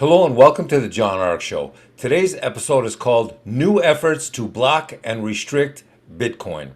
Hello and welcome to the John Ark Show. Today's episode is called New Efforts to Block and Restrict Bitcoin.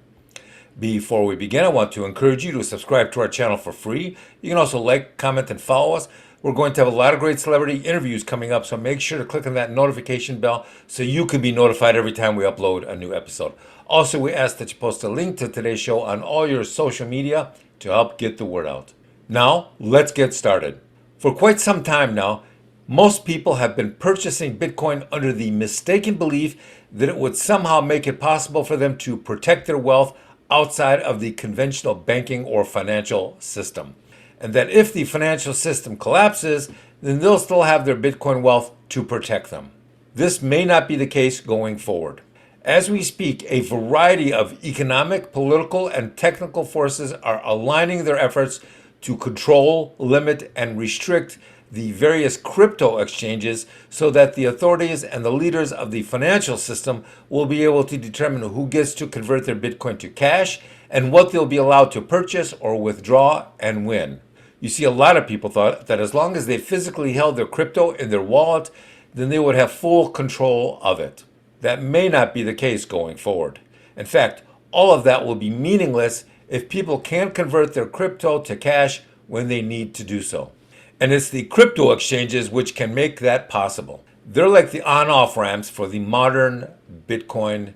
Before we begin, I want to encourage you to subscribe to our channel for free. You can also like, comment, and follow us. We're going to have a lot of great celebrity interviews coming up, so make sure to click on that notification bell so you can be notified every time we upload a new episode. Also, we ask that you post a link to today's show on all your social media to help get the word out. Now, let's get started. For quite some time now, most people have been purchasing Bitcoin under the mistaken belief that it would somehow make it possible for them to protect their wealth outside of the conventional banking or financial system. And that if the financial system collapses, then they'll still have their Bitcoin wealth to protect them. This may not be the case going forward. As we speak, a variety of economic, political, and technical forces are aligning their efforts to control, limit, and restrict the various crypto exchanges so that the authorities and the leaders of the financial system will be able to determine who gets to convert their Bitcoin to cash and what they'll be allowed to purchase or withdraw and when. You see, a lot of people thought that as long as they physically held their crypto in their wallet, then they would have full control of it. That may not be the case going forward. In fact, all of that will be meaningless if people can't convert their crypto to cash when they need to do so. And it's the crypto exchanges which can make that possible. They're like the on-off ramps for the modern Bitcoin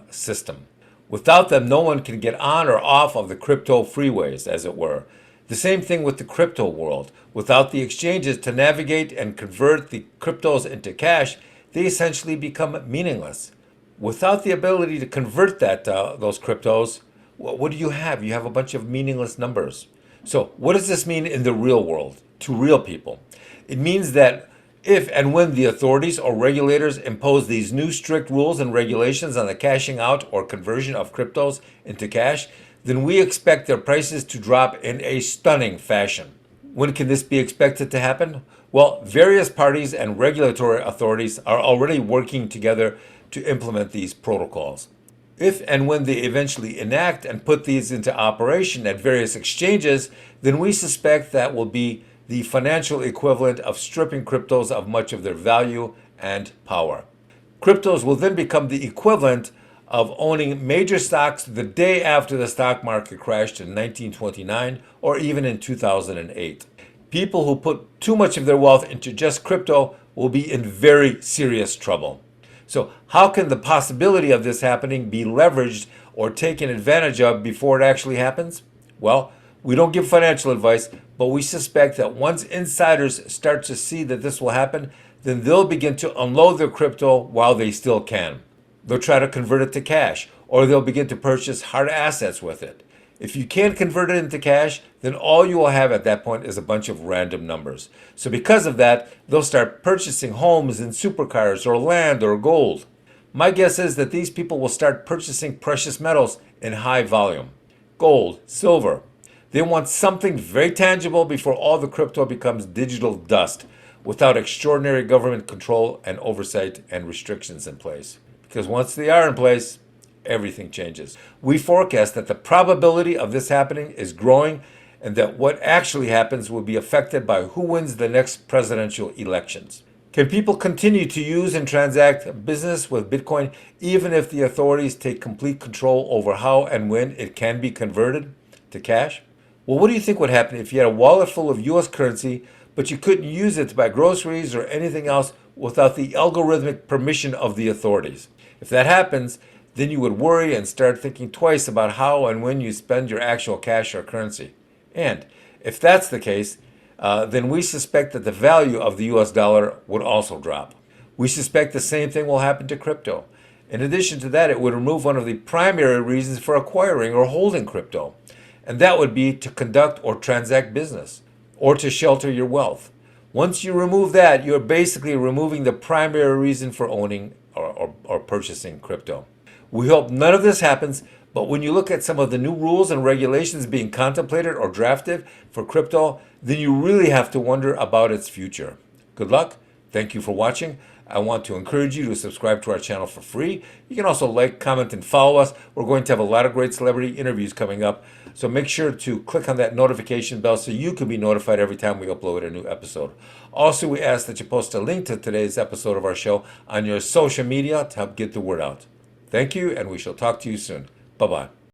system. Without them, no one can get on or off of the crypto freeways, as it were. The same thing with the crypto world. Without the exchanges to navigate and convert the cryptos into cash, they essentially become meaningless. Without the ability to convert those cryptos, what do you have? You have a bunch of meaningless numbers. So what does this mean in the real world, to real people? It means that if and when the authorities or regulators impose these new strict rules and regulations on the cashing out or conversion of cryptos into cash, then we expect their prices to drop in a stunning fashion. When can this be expected to happen? Well, various parties and regulatory authorities are already working together to implement these protocols. If and when they eventually enact and put these into operation at various exchanges, then we suspect that will be the financial equivalent of stripping cryptos of much of their value and power. Cryptos will then become the equivalent of owning major stocks the day after the stock market crashed in 1929 or even in 2008. People who put too much of their wealth into just crypto will be in very serious trouble. So how can the possibility of this happening be leveraged or taken advantage of before it actually happens? Well, we don't give financial advice, but we suspect that once insiders start to see that this will happen, then they'll begin to unload their crypto while they still can. They'll try to convert it to cash, or they'll begin to purchase hard assets with it. If you can't convert it into cash, then all you will have at that point is a bunch of random numbers. So because of that, they'll start purchasing homes and supercars or land or gold. My guess is that these people will start purchasing precious metals in high volume. Gold, silver. They want something very tangible before all the crypto becomes digital dust without extraordinary government control and oversight and restrictions in place. Because once they are in place, everything changes. We forecast that the probability of this happening is growing and that what actually happens will be affected by who wins the next presidential elections. Can people continue to use and transact business with Bitcoin even if the authorities take complete control over how and when it can be converted to cash? Well, what do you think would happen if you had a wallet full of US currency, but you couldn't use it to buy groceries or anything else without the algorithmic permission of the authorities? If that happens, then you would worry and start thinking twice about how and when you spend your actual cash or currency. And if that's the case, then we suspect that the value of the US dollar would also drop. We suspect the same thing will happen to crypto. In addition to that, it would remove one of the primary reasons for acquiring or holding crypto. And that would be to conduct or transact business or to shelter your wealth. Once you remove that, you're basically removing the primary reason for owning or purchasing crypto. We hope none of this happens, but when you look at some of the new rules and regulations being contemplated or drafted for crypto, then you really have to wonder about its future. Good luck. Thank you for watching. I want to encourage you to subscribe to our channel for free. You can also like, comment, and follow us. We're going to have a lot of great celebrity interviews coming up. So make sure to click on that notification bell so you can be notified every time we upload a new episode. Also, we ask that you post a link to today's episode of our show on your social media to help get the word out. Thank you, and we shall talk to you soon. Bye-bye.